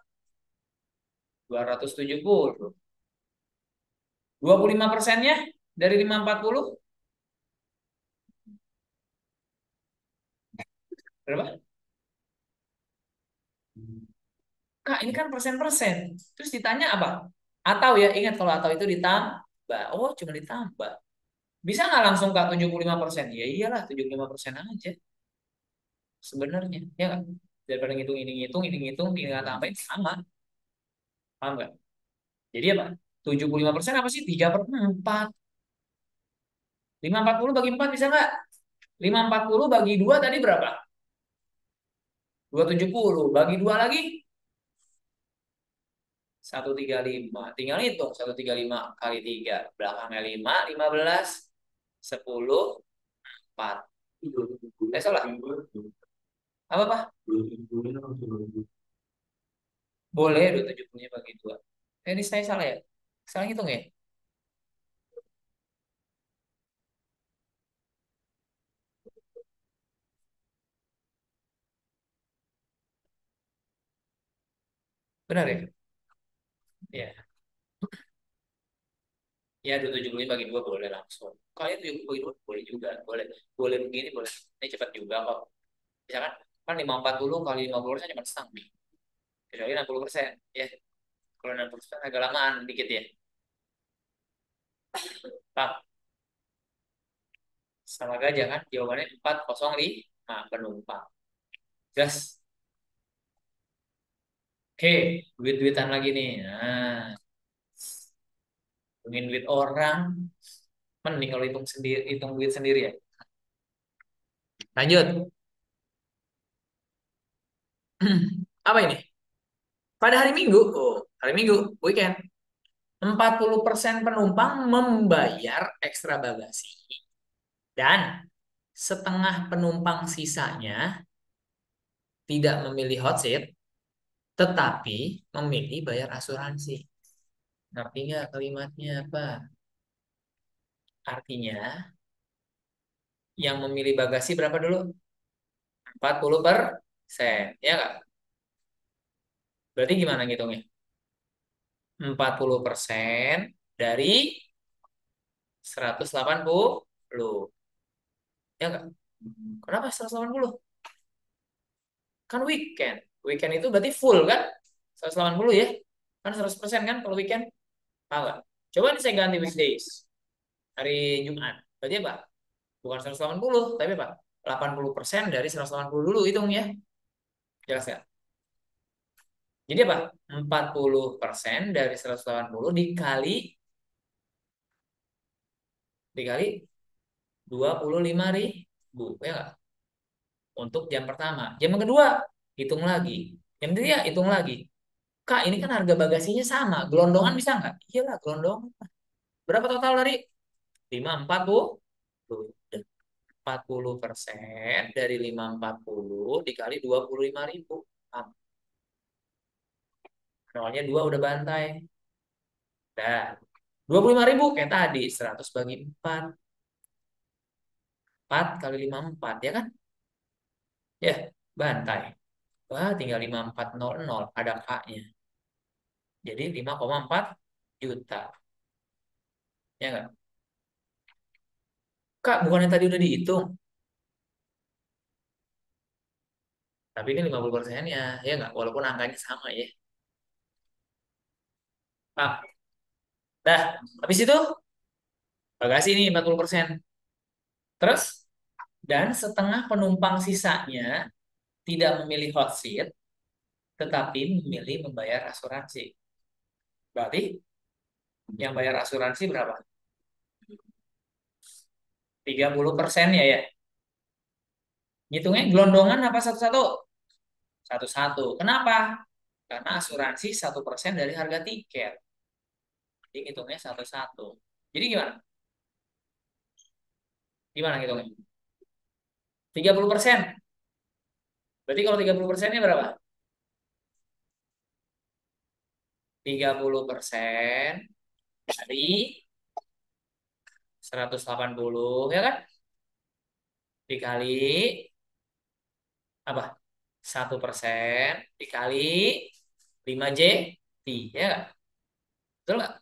270. 25%-nya dari 540 berapa? Kak, ini kan persen-persen. Terus ditanya apa? Atau ya, ingat kalau atau itu ditambah. Oh, cuma ditambah. Bisa nggak langsung Kak 75%? Ya iyalah, 75% aja sebenarnya. Ya nggak? Daripada ngitung, tinggal tambahin sama. Paham nggak? Jadi apa? 75% apa sih? 3 per 4. 540 bagi 4 bisa nggak? 540 bagi 2 tadi berapa? 270. Bagi 2 lagi 135. Tinggal hitung 135 kali 3. Belakangnya 5, 15, 10, 4. Salah. Apa, Pak? Boleh 270-nya bagi 2. Ini saya salah ya? Salah hitung ya? Benar ya? Ya. Ya 275 bagi 2 boleh langsung. Kalau itu 70 bagi 2 boleh juga. Boleh. Boleh begini, boleh. Ini cepat juga kok. Misalkan kan 540 kali 50% cuma setengah. Kecuali 60%. Ya. Kalau 60% agak lamaan dikit ya. Pak, sama aja kan? Jawabannya 405 penumpang. Gas. Oke, duit-duitan lagi nih. Nah, ngomongin duit orang. Mending kalau hitung sendiri, hitung duit sendiri ya. Lanjut. Apa ini? Pada hari Minggu, hari Minggu, weekend, 40% penumpang membayar ekstra bagasi dan setengah penumpang sisanya tidak memilih hot seat, tetapi memilih bayar asuransi. Ngerti nggak kalimatnya apa? Artinya, yang memilih bagasi berapa dulu? 40%. Ya nggak? Berarti gimana ngitungnya? 40% dari 180. Ya nggak? Kenapa 180? Kan weekend. Weekend itu berarti full kan? 180 ya? Kan 100% kan kalau weekend? Tahu nggak? Coba nih saya ganti weekdays. Hari Jumat. Berarti apa? Bukan 180, tapi apa? 80% dari 180 dulu hitung ya. Jelas ya? Jadi apa? 40% dari 180 dikali 25.000. Ya nggak? Untuk jam pertama. Jam kedua, hitung lagi. Jam ketiga, hitung lagi. Kak, ini kan harga bagasinya sama. Gelondongan bisa nggak? Iyalah, gelondongan. Berapa total tadi? 540. 40% dari 540 dikali 25.000. Ah, nolnya 2 udah bantai. Dah. 25.000 kayak tadi. 100 bagi 4. 4 kali 54 ya kan? Ya, bantai. Wah, tinggal 5400. Ada K-nya. Jadi 5,4 juta. Ya nggak? Kak, bukannya tadi udah dihitung? Tapi ini 50% ya. Ya nggak? Walaupun angkanya sama ya. Pak, dah. Habis itu, bagasi nih 40%. Terus, dan setengah penumpang sisanya tidak memilih hot seat, tetapi memilih membayar asuransi. Berarti yang bayar asuransi berapa? 30% ya ya. Ngitungnya gelondongan apa satu-satu? Satu-satu. Kenapa? Karena asuransi 1% dari harga tiket. Jadi ngitungnya satu-satu. Jadi gimana? Gimana ngitungnya? 30%. Berarti kalau 30%-nya berapa? 30% dari 180 ya kan? Dikali apa? 1% dikali 5 JT ya nggak? Betul nggak?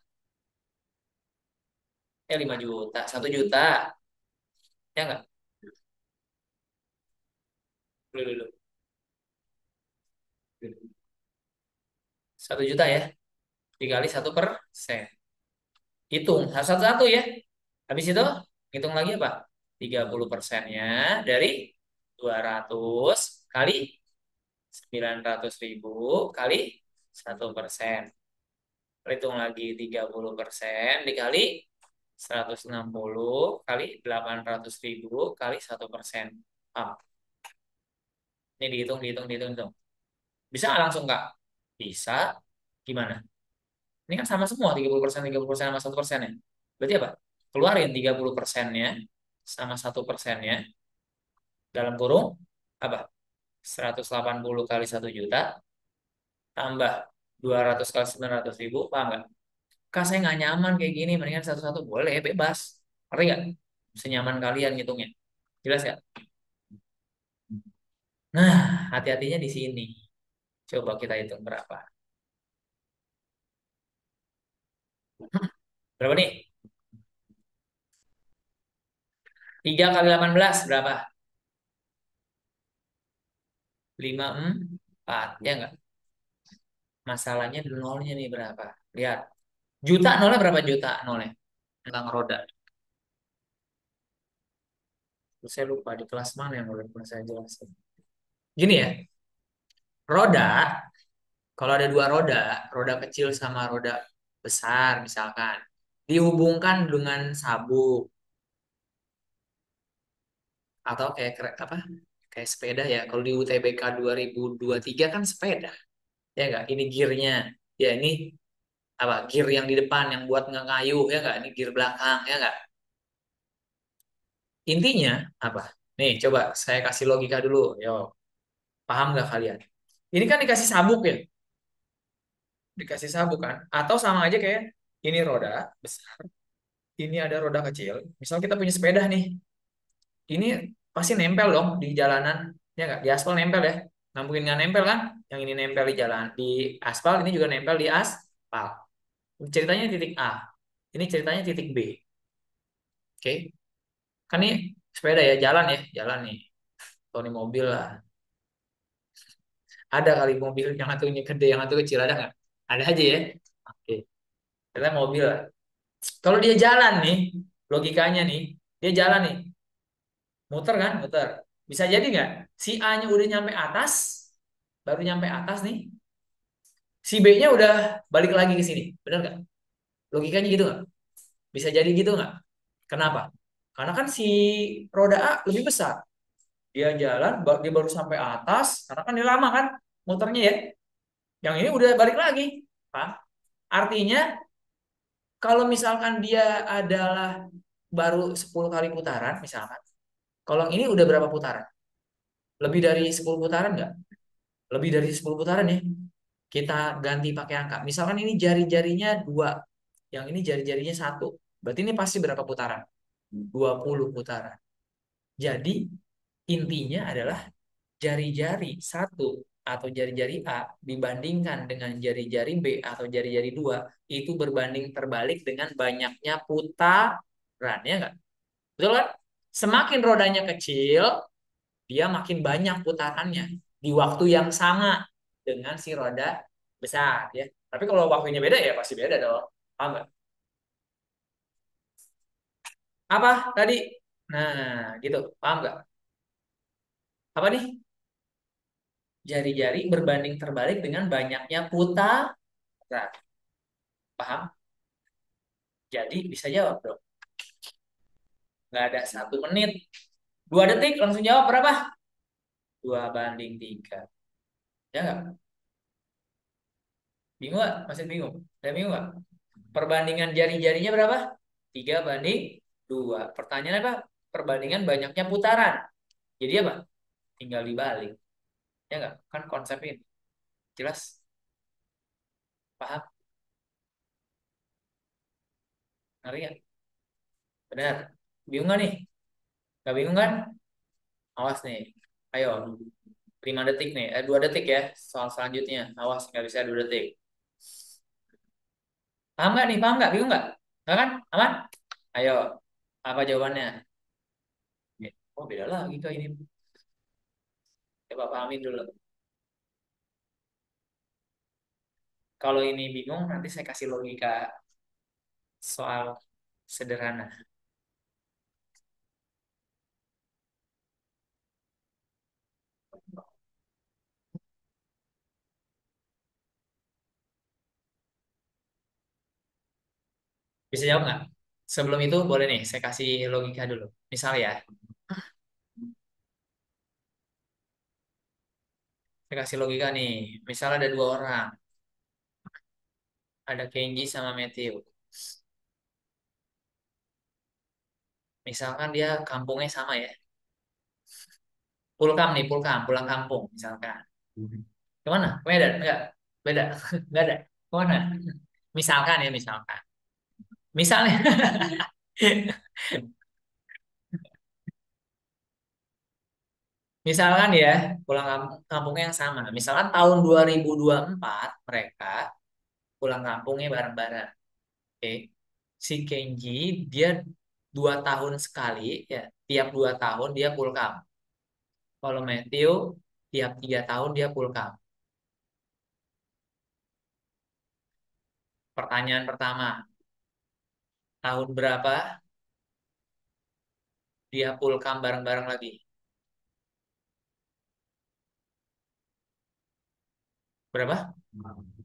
5 juta, 1 juta ya nggak? Dulu, dulu. 1 juta ya, dikali 1%. Hitung satu-satu ya. Habis itu hitung lagi apa? 30%-nya dari 200 kali 900.000 kali 1%. Hitung lagi 30% dikali 160 kali 800.000 kali 1%. Ah, ini dihitung, dihitung, dihitung, dihitung. Bisa nggak langsung, Kak? Bisa. Gimana? Ini kan sama semua, 30% sama 1% ya. Berarti apa? Keluarin 30%-nya sama 1%-nya dalam kurung apa? 180 kali 1 juta tambah 200 kali 900.000, paham nggak? Kak, saya nggak nyaman kayak gini, mendingan satu-satu. Boleh, bebas. Ngerti nggak? Senyaman kalian ngitungnya. Jelas ya? Nah, hati-hatinya di sini. Coba kita hitung berapa. Berapa nih? 3 kali 18 berapa? 54. Ya enggak? Masalahnya nolnya nih berapa? Lihat. Juta nolnya berapa juta nolnya? Tentang roda. Saya lupa di kelas mana yang udah pernah saya jelasin. Gini ya, roda, kalau ada dua roda, roda kecil sama roda besar misalkan, dihubungkan dengan sabuk atau kayak apa? Kayak sepeda ya. Kalau di UTBK 2023 kan sepeda, ya enggak? Ini gearnya. Ya ini apa? Gear yang di depan yang buat ngayuh ya enggak? Ini gear belakang ya enggak? Intinya apa? Nih, coba saya kasih logika dulu. Yo, paham nggak kalian? Ini kan dikasih sabuk ya, dikasih sabuk kan? Atau sama aja kayak ini roda besar, ini ada roda kecil. Misal kita punya sepeda nih, ini pasti nempel dong di jalanan, ya nggak? Di aspal nempel ya. Nggak mungkin nggak nempel kan? Yang ini nempel di jalan, di aspal, ini juga nempel di aspal. Ceritanya titik A, ini ceritanya titik B. Oke, kan ini sepeda ya, jalan nih. Atau ini mobil lah. Ada kali mobil yang satunya gede, yang satu kecil ada nggak? Ada aja ya. Oke, kita mobil lah. Kalau dia jalan nih, logikanya nih, dia jalan nih, muter kan, muter. Bisa jadi nggak? Si A-nya udah nyampe atas, baru nyampe atas nih, si B-nya udah balik lagi ke sini. Benar nggak? Logikanya gitu nggak? Bisa jadi gitu nggak? Kenapa? Karena kan si roda A lebih besar. Dia jalan, dia baru sampai atas, karena kan dia lama kan muternya ya. Yang ini udah balik lagi. Pak. Artinya kalau misalkan dia adalah baru 10 kali putaran, misalkan. Kalau yang ini udah berapa putaran? Lebih dari 10 putaran nggak? Lebih dari 10 putaran ya. Kita ganti pakai angka. Misalkan ini jari-jarinya 2. Yang ini jari-jarinya 1. Berarti ini pasti berapa putaran? 20 putaran. Jadi intinya adalah jari-jari 1 atau jari-jari A dibandingkan dengan jari-jari B atau jari-jari 2 itu berbanding terbalik dengan banyaknya putaran. Ya nggak? Betul kan? Semakin rodanya kecil, dia makin banyak putarannya di waktu yang sama dengan si roda besar ya. Tapi kalau waktunya beda ya pasti beda dong. Paham nggak? Apa tadi? Nah, gitu. Paham nggak? Apa nih? Jari-jari berbanding terbalik dengan banyaknya putaran. Paham? Jadi bisa jawab dong. Nggak ada 1 menit. 2 detik langsung jawab berapa? 2/3. Ya nggak? Bingung nggak? Masih bingung? Udah bingung nggak? Perbandingan jari-jarinya berapa? 3/2. Pertanyaan apa? Perbandingan banyaknya putaran. Jadi apa? Tinggal dibalik. Ya nggak? Kan konsep ini. Jelas? Paham? Ngerti nggak? Benar? Bingung nggak nih? Nggak bingung kan? Awas nih. Ayo. 5 detik nih. 2 detik ya. Soal selanjutnya. Awas nggak bisa 2 detik. Paham nggak nih? Paham nggak? Bingung nggak? Nggak kan? Aman? Ayo. Apa jawabannya? Oh beda lagi kak ini. Coba pahamin dulu. Kalau ini bingung, nanti saya kasih logika soal sederhana. Bisa jawab nggak? Sebelum itu boleh nih, saya kasih logika dulu. Misal ya, saya kasih logika nih. Misal ada 2 orang, ada Kenji sama Matthew. Misalkan dia kampungnya sama ya. Pulkam nih, Pulkam, pulang kampung misalkan. Kemana? Ke Medan? Enggak. Beda. Enggak ada. Kemana? Misalkan ya, misalkan. Misalnya, misalkan ya, pulang kampungnya yang sama. Misalkan tahun 2024 mereka pulang kampungnya bareng-bareng. Oke. Si Kenji dia 2 tahun sekali, ya. Tiap 2 tahun dia full come. Kalau Matthew tiap 3 tahun dia full come. Pertanyaan pertama, tahun berapa dia full come bareng-bareng lagi? Berapa?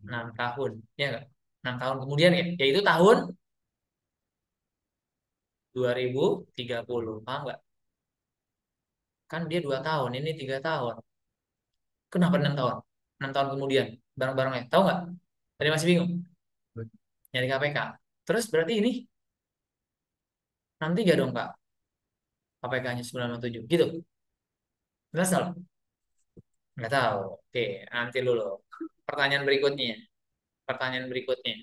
6 tahun. Ya nggak? 6 tahun kemudian ya. Yaitu tahun 2030. Paham nggak? Kan dia 2 tahun, ini 3 tahun. Kenapa 6 tahun? 6 tahun kemudian bareng-barengnya. Tahu nggak? Tadi masih bingung. Nyari KPK. Terus berarti ini 63 dong Kak. KPK-nya 967. Gitu. Nggak salah? Nggak tahu. Oke, nanti dulu. Pertanyaan berikutnya. Pertanyaan berikutnya.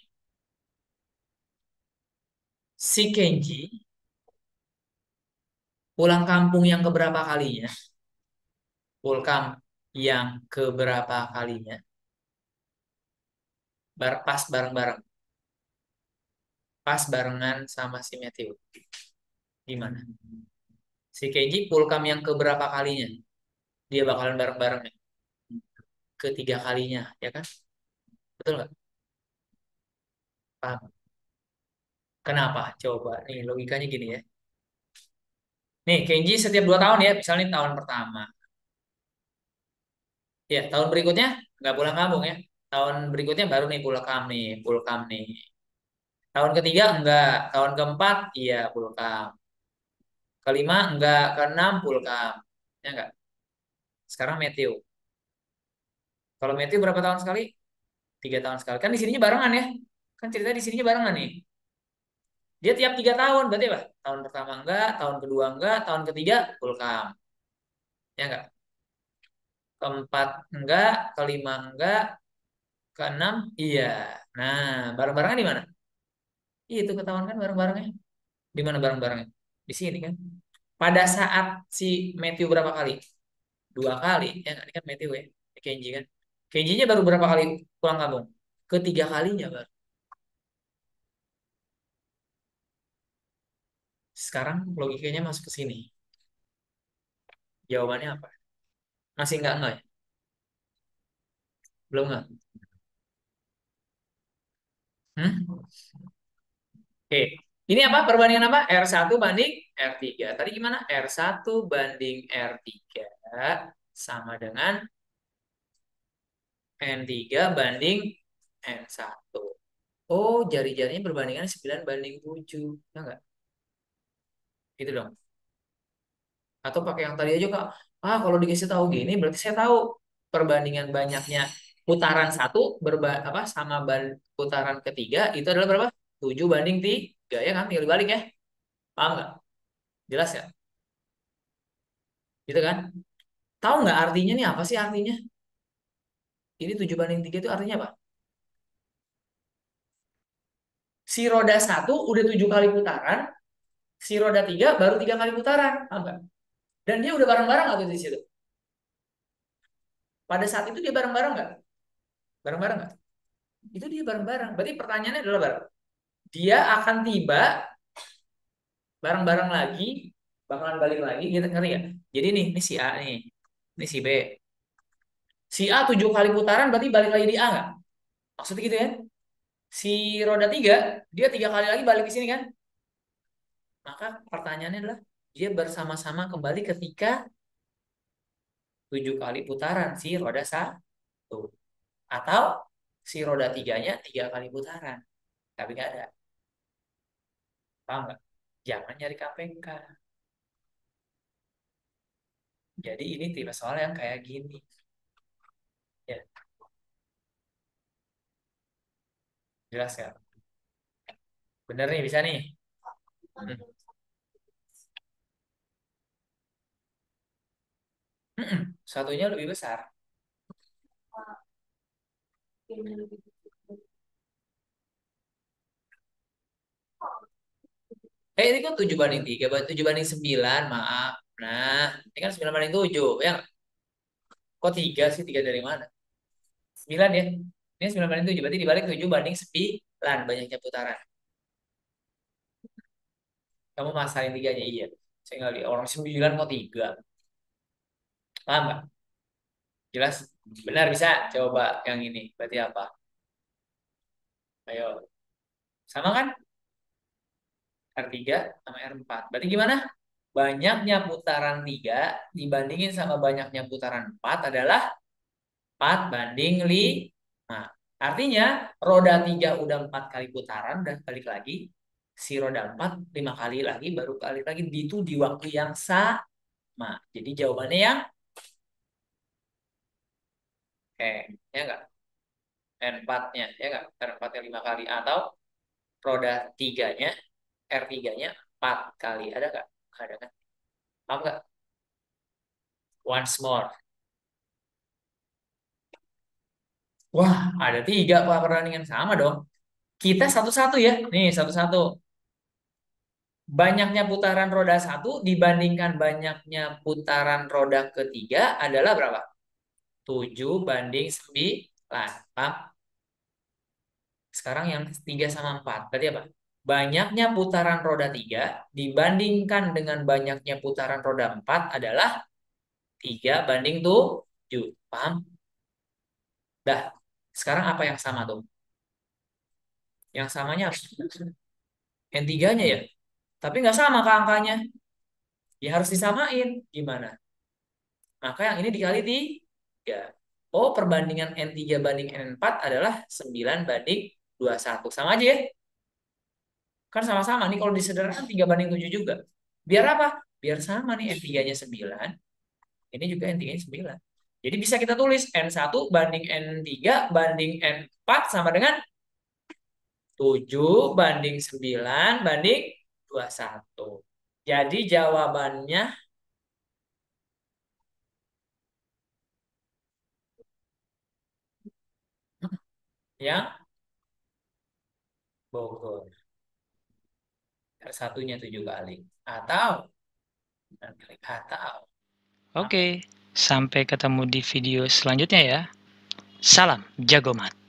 Si Kenji pulang kampung yang keberapa kalinya? Pulang yang keberapa kalinya? Pas bareng-bareng. Pas barengan sama si Matthew. Gimana? Si Kenji pulkam yang keberapa kalinya? Dia bakalan bareng-bareng nih. Ketiga kalinya, ya kan? Betul nggak? Paham? Kenapa? Coba. Nih logikanya gini ya. Nih Kenji setiap 2 tahun ya, misalnya tahun pertama. Ya, tahun berikutnya nggak pulang kampung ya. Tahun berikutnya baru nih pulang nih, pulkam nih. Tahun ketiga enggak, tahun keempat iya pulkam. Kelima enggak, keenam pulkam. Ya enggak? Sekarang Matthew. Kalau Matthew berapa tahun sekali? 3 tahun sekali. Kan di sininya barengan ya. Kan cerita di sininya barengan nih. Dia tiap 3 tahun, berarti apa? Tahun pertama enggak, tahun kedua enggak, tahun ketiga pulkam. Ya enggak? Keempat enggak, kelima enggak, keenam iya. Nah, bareng-barengnya di mana? Itu ketahuan kan bareng-barengnya. Di mana bareng-barengnya? Di sini kan. Pada saat si Matthew berapa kali? 2 kali. Ya enggak? Ini kan Matthew ya. Kenji kan. Kenjinya baru berapa kali pulang kampung? Ketiga kalinya baru. Sekarang logikanya masuk ke sini. Jawabannya apa? Masih enggak ya? Belum enggak? Hmm? Oke. Ini apa? Perbandingan apa? R1 banding R3. Tadi gimana? R1 banding R3 sama dengan N3 banding N1. Oh, jari-jarinya perbandingan 9 banding 7. Ya enggak? Gitu dong. Atau pakai yang tadi aja, Kak. Ah, kalau dikasih tahu gini, berarti saya tahu perbandingan banyaknya putaran satu apa sama putaran ketiga itu adalah berapa? 7 banding 3 ya kan? Tinggal dibalik ya. Paham nggak? Jelas ya? Gitu kan? Tahu nggak artinya nih apa sih artinya? Ini 7 banding 3 itu artinya apa? Si roda satu udah 7 kali putaran, si roda 3 baru 3 kali putaran. Paham nggak? Dan dia udah bareng-bareng nggak tuh di situ? Pada saat itu dia bareng-bareng nggak? Bareng-bareng nggak? Itu dia bareng-bareng. Berarti pertanyaannya adalah bareng. Dia akan tiba bareng-bareng lagi, bakalan balik lagi, gitu ngerti nggak? Jadi ini si A nih, ini si B. Si A 7 kali putaran berarti balik lagi di A nggak? Maksudnya gitu ya? Si roda 3 dia 3 kali lagi balik ke sini kan? Maka pertanyaannya adalah dia bersama-sama kembali ketika 7 kali putaran si roda satu. Atau si roda tiganya 3 kali putaran. Tapi nggak ada. Paham nggak? Jangan nyari KPK. Jadi ini tipe soal yang kayak gini. Ya, jelas ya? Bener nih, bisa nih. Hmm. Satunya lebih besar. Ini kan 7 banding 3, 7 banding 9, maaf. Nah, ini kan 9 banding 7. Ya, nggak? Kok 3 sih? 3 dari mana? 9 ya. Ini 9 banding 7, berarti dibalik 7 banding 9 banyaknya putaran. Kamu masain tiganya, iya. Saya nggak lihat orang 9 kok 3. Paham nggak? Jelas? Benar bisa? Coba yang ini. Berarti apa? Ayo. Sama kan? R3 sama R4. Berarti gimana? Banyaknya putaran 3 dibandingin sama banyaknya putaran 4 adalah 4 banding 5. Artinya roda 3 udah 4 kali putaran, udah balik lagi. Si roda 4 5 kali lagi, baru kali lagi. Itu di waktu yang sama. Jadi jawabannya yang ya enggak? N4-nya, ya enggak? R4-nya 5 kali. Atau roda 3-nya, R3-nya 4 kali. Ada enggak? Ada kan? Paham enggak? Once more. Wah, ada 3 Pak pertandingan. Sama dong. Kita satu-satu ya. Nih, satu-satu. Banyaknya putaran roda 1 dibandingkan banyaknya putaran roda ketiga adalah berapa? 7 banding 9. Paham? Sekarang yang 3 sama 4. Berarti apa? Banyaknya putaran roda 3 dibandingkan dengan banyaknya putaran roda 4 adalah 3 banding 7. Paham? Dah. Sekarang apa yang sama tuh? Yang samanya harus N3-nya ya. Tapi nggak sama ke angkanya. Ya harus disamain. Gimana? Maka yang ini dikali 3. Oh, perbandingan N3 banding N4 adalah 9 banding 21. Sama aja ya. Kan sama-sama nih kalau disederhanakan 3 banding 7 juga. Biar apa? Biar sama nih N3-nya 9. Ini juga N3-nya 9. Jadi bisa kita tulis N1 banding N3 banding N4 sama dengan 7 banding 9 banding 21. Jadi jawabannya yang Bogor. R1-nya 7 kali. Atau atau Oke, sampai ketemu di video selanjutnya ya. Salam jago mat.